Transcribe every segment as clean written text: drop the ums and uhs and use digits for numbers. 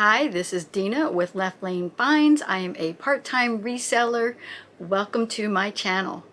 Hi, this is Dena with Left Lane Finds. I am a part-time reseller. Welcome to my channel.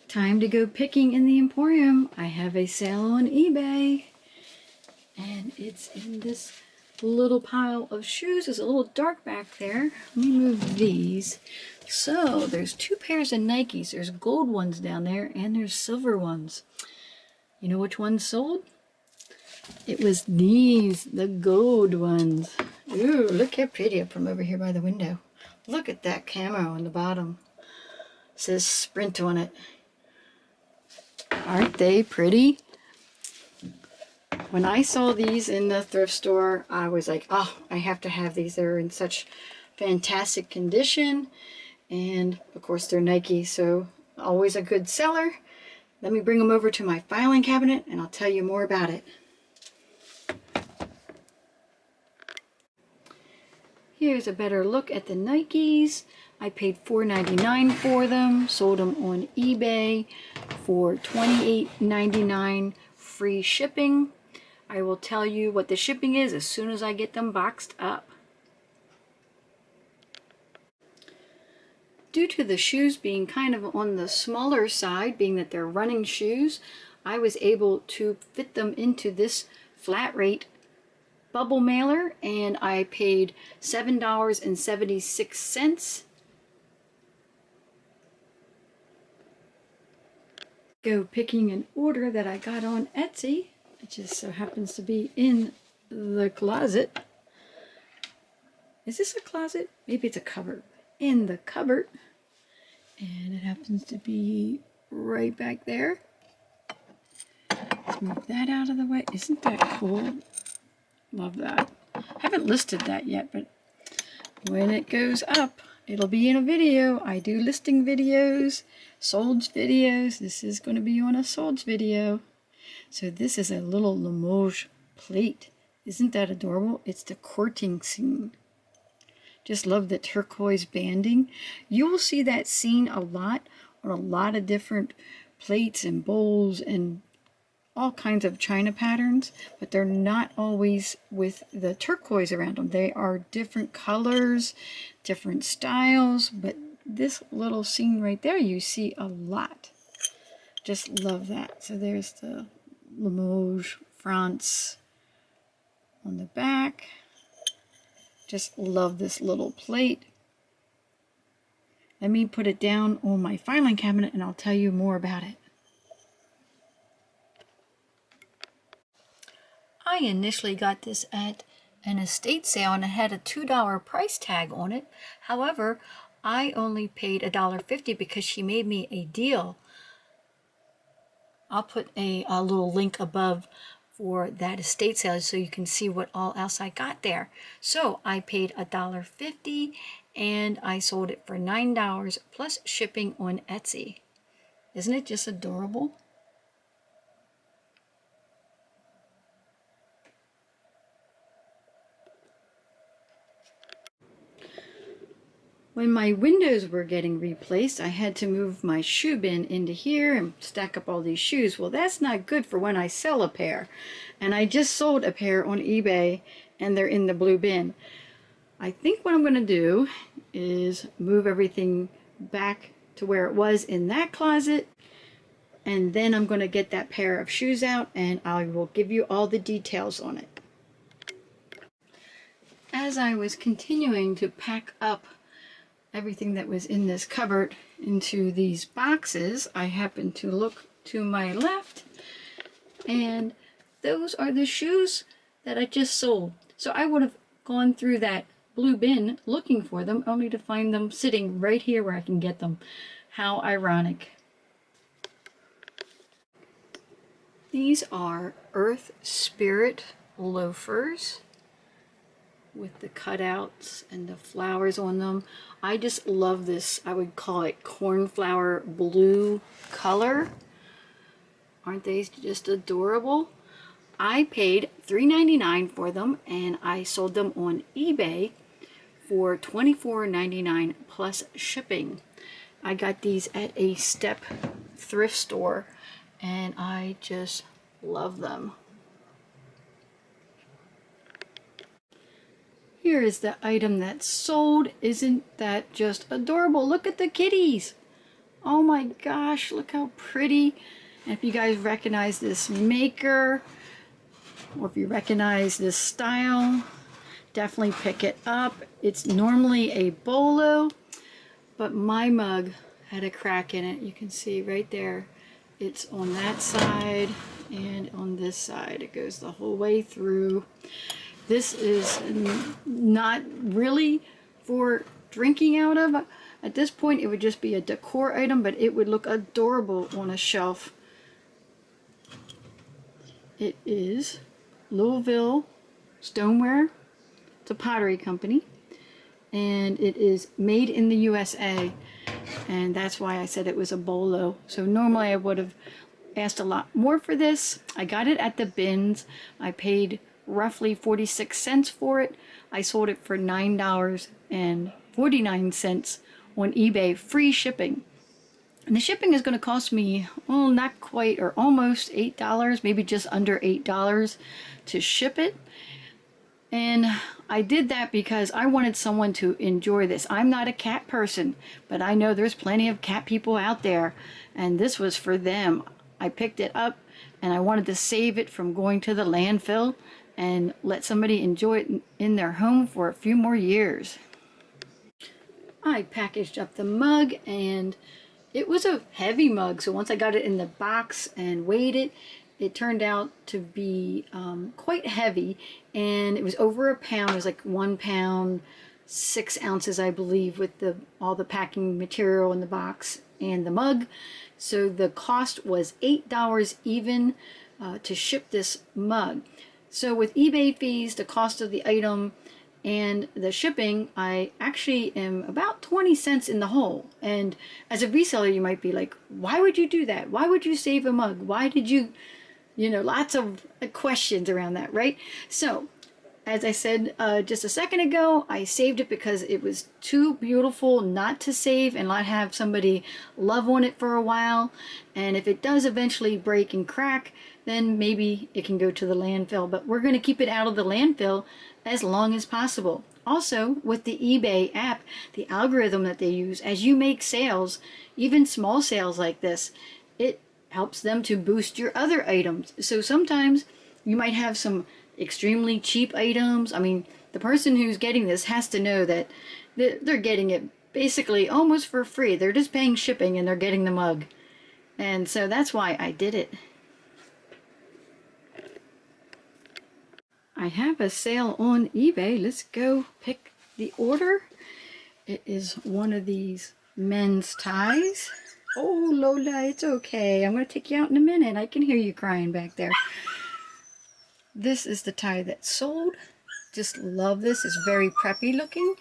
Time to go picking in the Emporium. I have a sale on eBay and it's in this little pile of shoes. It's a little dark back there. Let me move these. So there's two pairs of Nikes. There's gold ones down there and there's silver ones. You know which ones sold? It was these, the gold ones. Ooh, look how pretty up from over here by the window. Look at that camo on the bottom. It says Sprint on it. Aren't they pretty? When I saw these in the thrift store, I was like, oh, I have to have these. They're in such fantastic condition. And of course they're Nike, so always a good seller. Let me bring them over to my filing cabinet and I'll tell you more about it. Here's a better look at the Nikes. I paid $4.99 for them, sold them on eBay for $28.99 free shipping. I will tell you what the shipping is as soon as I get them boxed up. Due to the shoes being kind of on the smaller side, being that they're running shoes, I was able to fit them into this flat rate bubble mailer, and I paid $7.76. Go picking an order that I got on Etsy. It just so happens to be in the closet. Is this a closet? Maybe it's a cupboard. In the cupboard. And it happens to be right back there. Let's move that out of the way. Isn't that cool? Love that. I haven't listed that yet, but when it goes up, it'll be in a video. I do listing videos, SOLDS videos. This is going to be on a SOLDS video. So this is a little Limoges plate. Isn't that adorable? It's the courting scene. Just love the turquoise banding. You will see that scene a lot on a lot of different plates and bowls and all kinds of china patterns, but they're not always with the turquoise around them. They are different colors, different styles, but this little scene right there you see a lot. Just love that. So there's the Limoges France on the back. Just love this little plate. Let me put it down on my filing cabinet and I'll tell you more about it. I initially got this at an estate sale and it had a $2 price tag on it. However, I only paid $1.50 because she made me a deal. I'll put a little link above for that estate sale so you can see what all else I got there. So I paid $1.50 and I sold it for $9 plus shipping on Etsy. Isn't it just adorable? When my windows were getting replaced, I had to move my shoe bin into here and stack up all these shoes. Well, that's not good for when I sell a pair. And I just sold a pair on eBay and they're in the blue bin. I think what I'm going to do is move everything back to where it was in that closet. And then I'm going to get that pair of shoes out and I will give you all the details on it. As I was continuing to pack up everything that was in this cupboard into these boxes, I happened to look to my left and those are the shoes that I just sold. So I would have gone through that blue bin looking for them only to find them sitting right here where I can get them. How ironic. These are Earth Spirit loafers with the cutouts and the flowers on them. I just love this, I would call it cornflower blue color. Aren't they just adorable? I paid $3.99 for them, and I sold them on eBay for $24.99 plus shipping. I got these at a Sept thrift store, and I just love them. Here is the item that sold. Isn't that just adorable? Look at the kitties. Oh my gosh, look how pretty. And if you guys recognize this maker, or if you recognize this style, definitely pick it up. It's normally a bolo, but my mug had a crack in it. You can see right there. It's on that side and on this side. It goes the whole way through. This is not really for drinking out of. At this point, it would just be a decor item, but it would look adorable on a shelf. It is Louisville stoneware. It's a pottery company, and it is made in the USA, and that's why I said it was a bolo. So normally I would have asked a lot more for this. I got it at the bins. I paid roughly 46 cents for it. I sold it for $9.49 on eBay, free shipping. And the shipping is going to cost me, well, not quite, or almost $8, maybe just under $8 to ship it. And I did that because I wanted someone to enjoy this. I'm not a cat person, but I know there's plenty of cat people out there, and this was for them. I picked it up, and I wanted to save it from going to the landfill and let somebody enjoy it in their home for a few more years. I packaged up the mug, and it was a heavy mug, so once I got it in the box and weighed it, it turned out to be quite heavy, and it was over a pound. It was like 1 pound, 6 ounces, I believe, with all the packing material in the box and the mug. So the cost was $8 even to ship this mug. So with eBay fees, the cost of the item, and the shipping, I actually am about 20 cents in the hole. And as a reseller, you might be like, why would you do that? Why would you save a mug? Why did you, lots of questions around that, right? So, as I said just a second ago, I saved it because it was too beautiful not to save and not have somebody love on it for a while. And if it does eventually break and crack, then maybe it can go to the landfill. But we're going to keep it out of the landfill as long as possible. Also, with the eBay app, the algorithm that they use, as you make sales, even small sales like this, it helps them to boost your other items. So sometimes you might have some extremely cheap items. I mean, the person who's getting this has to know that they're getting it basically almost for free. They're just paying shipping and they're getting the mug. And so that's why I did it. I have a sale on eBay. Let's go pick the order. It is one of these men's ties. Oh, Lola, it's okay. I'm going to take you out in a minute. I can hear you crying back there. This is the tie that sold. Just love this. It's very preppy looking.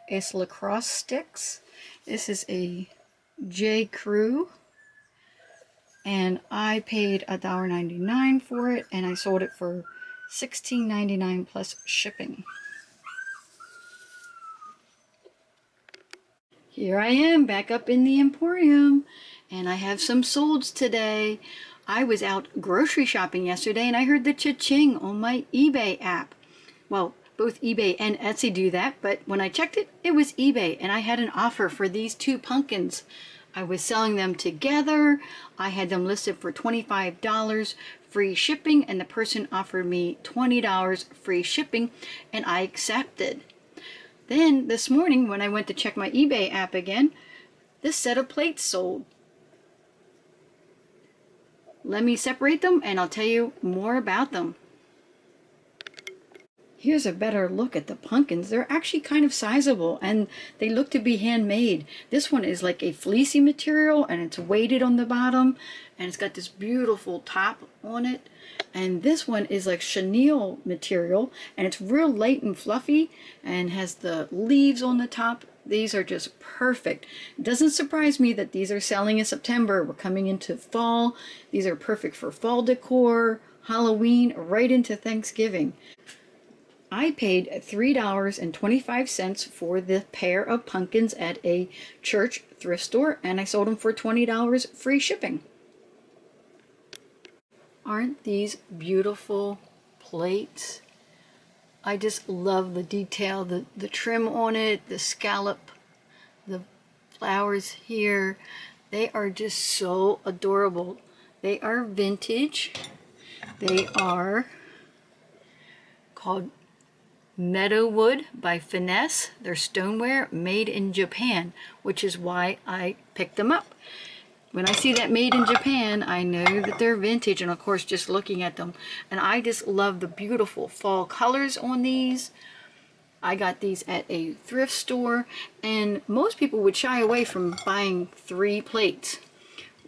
It's lacrosse sticks. This is a J. Crew. And I paid $1.99 for it, and I sold it for $16.99 plus shipping. Here I am back up in the Emporium, and I have some solds today. I was out grocery shopping yesterday, and I heard the cha-ching on my eBay app. Well, both eBay and Etsy do that, but when I checked it, it was eBay, and I had an offer for these 2 pumpkins. I was selling them together. I had them listed for $25 free shipping, and the person offered me $20 free shipping, and I accepted. Then this morning when I went to check my eBay app again, this set of plates sold. Let me separate them and I'll tell you more about them. Here's a better look at the pumpkins. They're actually kind of sizable and they look to be handmade. This one is like a fleecy material and it's weighted on the bottom and it's got this beautiful top on it. And this one is like chenille material and it's real light and fluffy and has the leaves on the top. These are just perfect. It doesn't surprise me that these are selling in September. We're coming into fall. These are perfect for fall decor, Halloween, right into Thanksgiving. I paid $3.25 for the pair of pumpkins at a church thrift store, and I sold them for $20 free shipping. Aren't these beautiful plates? I just love the detail, the trim on it, the scallop, the flowers here. They are just so adorable. They are vintage. They are called Meadowwood by Finesse. They're stoneware made in Japan, which is why I picked them up. When I see that made in Japan, I know that they're vintage, and of course just looking at them. And I just love the beautiful fall colors on these. I got these at a thrift store, and most people would shy away from buying 3 plates,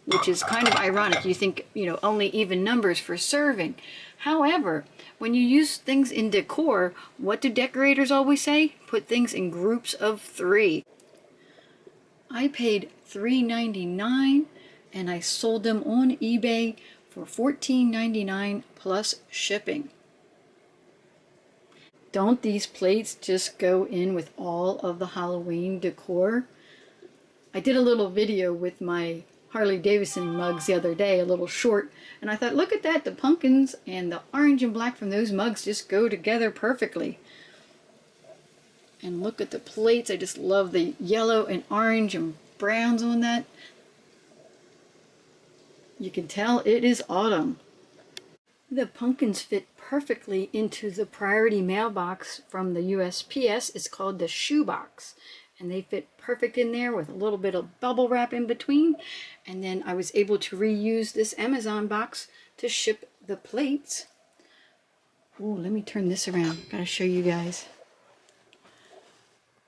which is kind of ironic. You think, you know, only even numbers for serving. However, when you use things in decor, what do decorators always say? Put things in groups of 3. I paid $3.99 and I sold them on eBay for $14.99 plus shipping. Don't these plates just go in with all of the Halloween decor? I did a little video with my Harley Davidson mugs the other day, a little short, and I thought, look at that, the pumpkins and the orange and black from those mugs just go together perfectly. And look at the plates. I just love the yellow and orange and browns on that. You can tell it is autumn. The pumpkins fit perfectly into the priority mailbox from the USPS. It's called the shoebox. And they fit perfect in there with a little bit of bubble wrap in between. And then I was able to reuse this Amazon box to ship the plates. Oh, let me turn this around. Gotta show you guys.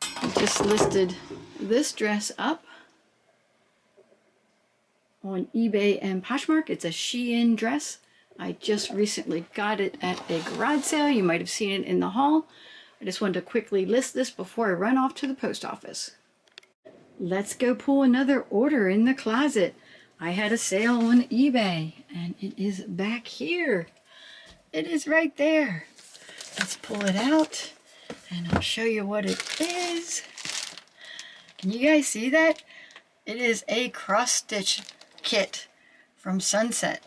I just listed this dress up on eBay and Poshmark. It's a Shein dress. I just recently got it at a garage sale. You might have seen it in the haul. I just wanted to quickly list this before I run off to the post office. Let's go pull another order in the closet. I had a sale on eBay and it is back here. It is right there. Let's pull it out and I'll show you what it is. Can you guys see that? It is a cross stitch kit from Sunset.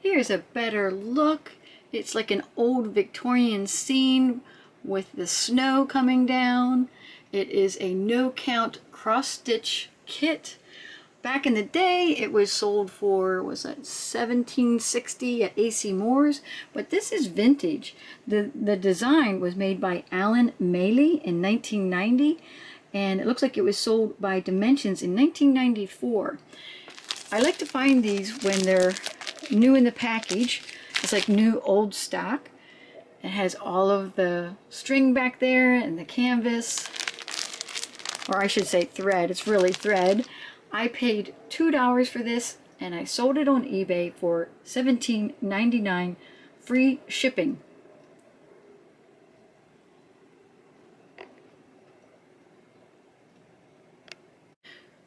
Here's a better look. It's like an old Victorian scene with the snow coming down. It is a no-count cross-stitch kit. Back in the day, it was sold for, was that $17.60 at AC Moore's? But this is vintage. The design was made by Alan Maley in 1990, and it looks like it was sold by Dimensions in 1994. I like to find these when they're new in the package. It's like new old stock. It has all of the string back there and the canvas, or I should say thread. It's really thread. I paid $2 for this and I sold it on eBay for $17.99 free shipping.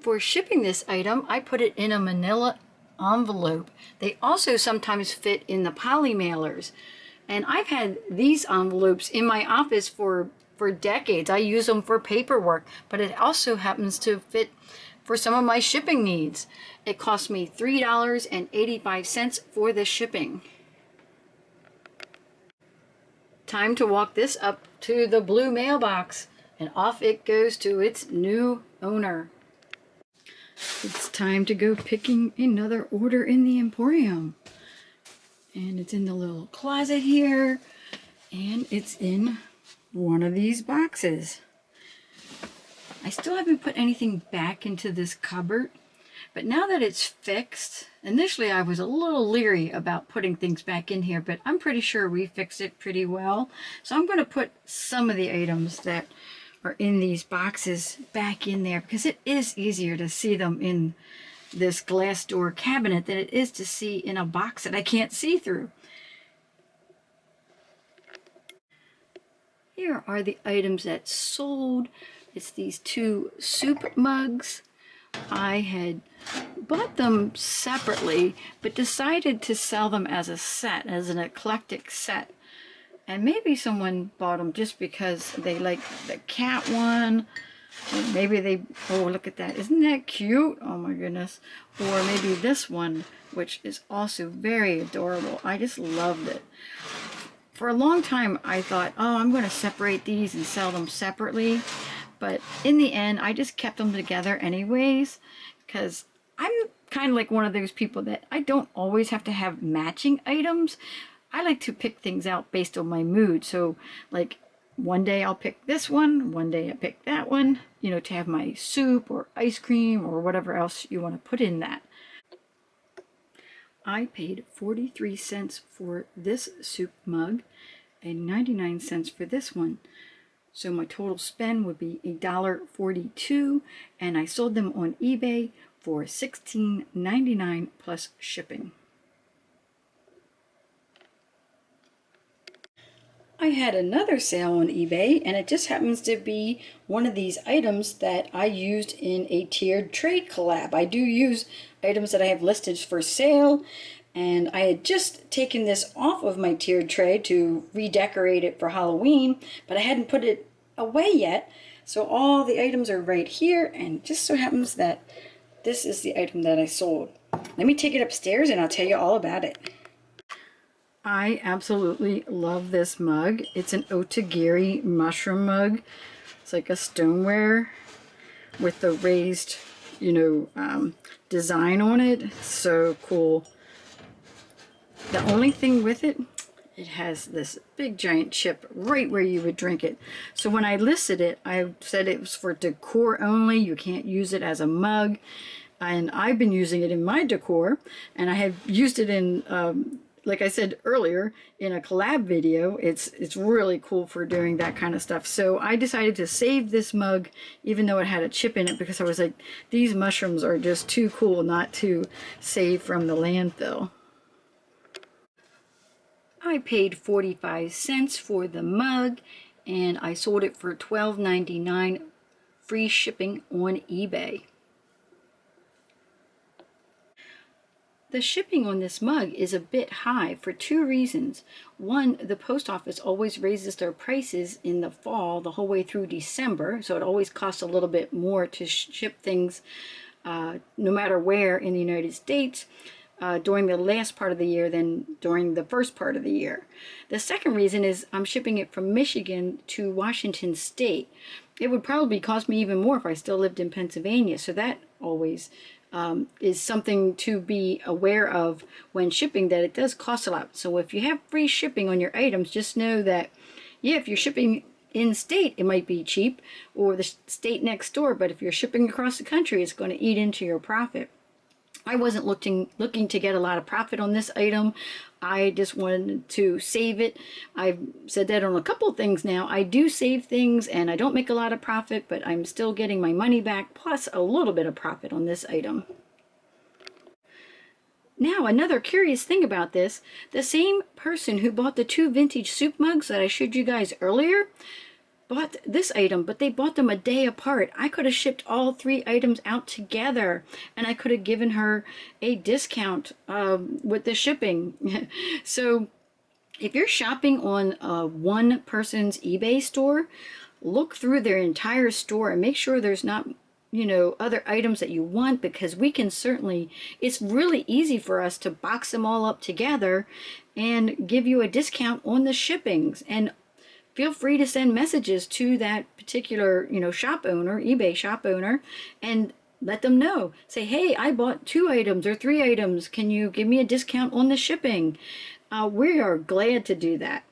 For shipping this item, I put it in a manila envelope. They also sometimes fit in the poly mailers. And I've had these envelopes in my office for decades. I use them for paperwork, but it also happens to fit for some of my shipping needs. It cost me $3.85 for the shipping. Time to walk this up to the blue mailbox, and off it goes to its new owner. It's time to go picking another order in the Emporium. And it's in the little closet here, and it's in one of these boxes. I still haven't put anything back into this cupboard. But now that it's fixed, initially I was a little leery about putting things back in here, but I'm pretty sure we fixed it pretty well. So I'm going to put some of the items that are in these boxes back in there, because it is easier to see them in this glass door cabinet than it is to see in a box that I can't see through. Here are the items that sold. It's these 2 soup mugs. I had bought them separately, but decided to sell them as a set, as an eclectic set. And maybe someone bought them just because they like the cat one. Or maybe they, oh, look at that. Isn't that cute? Oh my goodness. Or maybe this one, which is also very adorable. I just loved it. For a long time, I thought, oh, I'm going to separate these and sell them separately. But in the end, I just kept them together anyways, because I'm kind of like one of those people that I don't always have to have matching items. I like to pick things out based on my mood. So, like, one day I'll pick this one day I pick that one, you know, to have my soup or ice cream or whatever else you want to put in that. I paid 43 cents for this soup mug and 99 cents for this one. So my total spend would be $1.42, and I sold them on eBay for $16.99 plus shipping. I had another sale on eBay, and it just happens to be one of these items that I used in a tiered trade collab. I do use items that I have listed for sale, and I had just taken this off of my tiered tray to redecorate it for Halloween, but I hadn't put it away yet. So all the items are right here, and it just so happens that this is the item that I sold. Let me take it upstairs and I'll tell you all about it. I absolutely love this mug. It's an otagiri mushroom mug. It's like a stoneware with the raised, you know, design on it. So cool. The only thing with it, it has this big giant chip right where you would drink it. So when I listed it, I said it was for decor only. You can't use it as a mug. And I've been using it in my decor, and I have used it in like I said earlier, in a collab video. It's really cool for doing that kind of stuff. So I decided to save this mug, even though it had a chip in it, because I was like, these mushrooms are just too cool not to save from the landfill. I paid 45 cents for the mug, and I sold it for $12.99 free shipping on eBay. The shipping on this mug is a bit high for 2 reasons. One, the post office always raises their prices in the fall the whole way through December, so it always costs a little bit more to ship things no matter where in the United States during the last part of the year than during the first part of the year. The second reason is I'm shipping it from Michigan to Washington State. It would probably cost me even more if I still lived in Pennsylvania, so that always is something to be aware of when shipping, that it does cost a lot. So if you have free shipping on your items, just know that, yeah, if you're shipping in state, it might be cheap, or the state next door, but if you're shipping across the country, it's going to eat into your profit. I wasn't looking to get a lot of profit on this item. I just wanted to save it. I've said that on a couple of things now. I do save things and I don't make a lot of profit, but I'm still getting my money back plus a little bit of profit on this item. Now, another curious thing about this, the same person who bought the 2 vintage soup mugs that I showed you guys earlier bought this item, but they bought them a day apart. I could have shipped all 3 items out together, and I could have given her a discount with the shipping. So if you're shopping on one person's eBay store, look through their entire store and make sure there's not, you know, other items that you want, because we can certainly, it's really easy for us to box them all up together and give you a discount on the shippings. And feel free to send messages to that particular, you know, shop owner, eBay shop owner, and let them know. Say, hey, I bought 2 items or 3 items. Can you give me a discount on the shipping? We are glad to do that.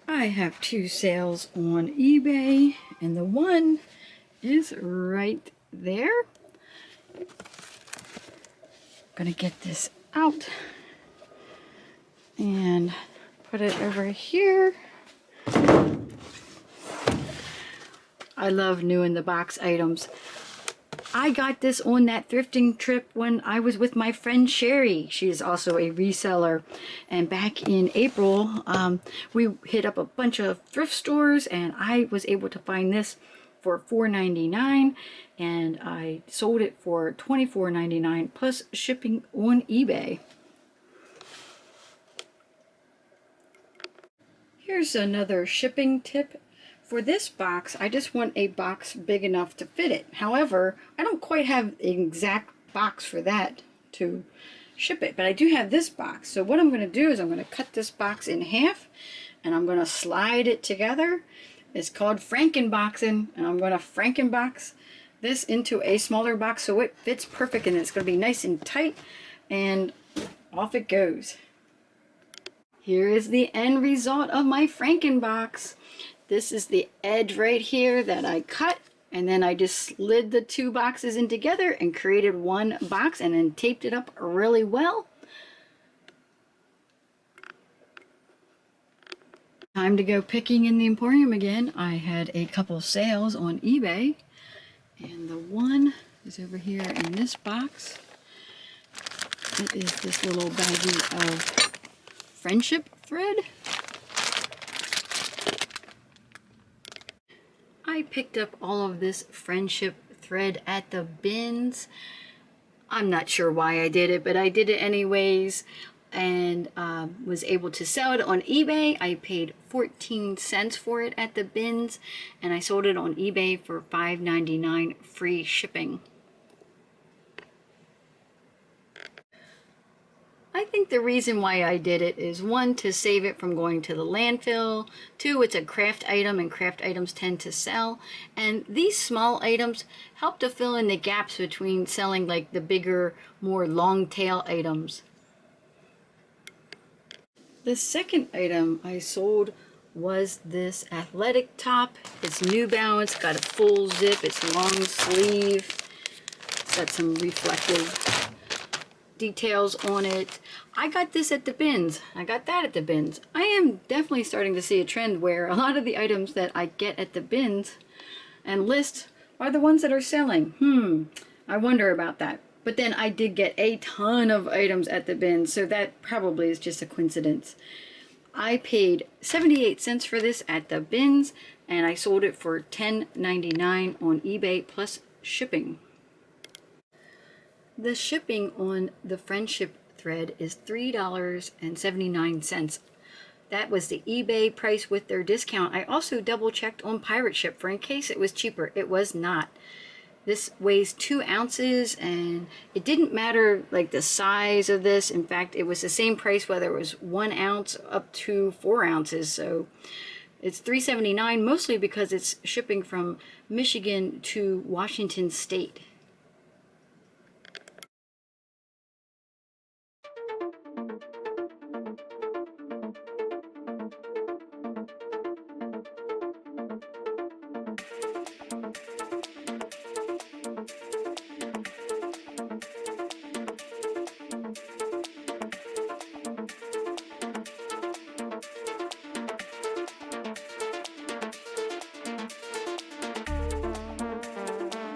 I have 2 sales on eBay, and the one is right there. Gonna get this out and put it over here. I love new in the box items. I got this on that thrifting trip when I was with my friend Sherry. She is also a reseller. And back in April, we hit up a bunch of thrift stores and I was able to find this for $4.99 and I sold it for $24.99 plus shipping on eBay. Here's another shipping tip. For this box, I just want a box big enough to fit it. However, I don't quite have an exact box for that to ship it, but I do have this box. So what I'm going to do is I'm going to cut this box in half and I'm going to slide it together. It's called Frankenboxing, and I'm going to Frankenbox this into a smaller box so it fits perfect and it's going to be nice and tight, and off it goes. Here is the end result of my Frankenbox. This is the edge right here that I cut, and then I just slid the two boxes in together and created one box and then taped it up really well. Time to go picking in the Emporium again. I had a couple sales on eBay, and the one is over here in this box. It is this little baggie of friendship thread. I picked up all of this friendship thread at the bins. I'm not sure why I did it, but I did it anyways, and was able to sell it on eBay. I paid 14 cents for it at the bins, and I sold it on eBay for $5.99 free shipping. I think the reason why I did it is, one, to save it from going to the landfill, two, it's a craft item and craft items tend to sell, and these small items help to fill in the gaps between selling like the bigger, more long tail items. The second item I sold was this athletic top. It's New Balance, got a full zip, it's long sleeve, it's got some reflective details on it. I got this at the bins. I got that at the bins. I am definitely starting to see a trend where a lot of the items that I get at the bins and list are the ones that are selling. I wonder about that. But then I did get a ton of items at the bins, so that probably is just a coincidence. I paid 78 cents for this at the bins, and I sold it for $10.99 on eBay plus shipping. The shipping on the friendship thread is $3.79. That was the eBay price with their discount. I also double checked on Pirate Ship for in case it was cheaper. It was not. This weighs 2 ounces, and it didn't matter like the size of this. In fact, it was the same price whether it was 1 ounce up to 4 ounces. So it's $3.79, mostly because it's shipping from Michigan to Washington State.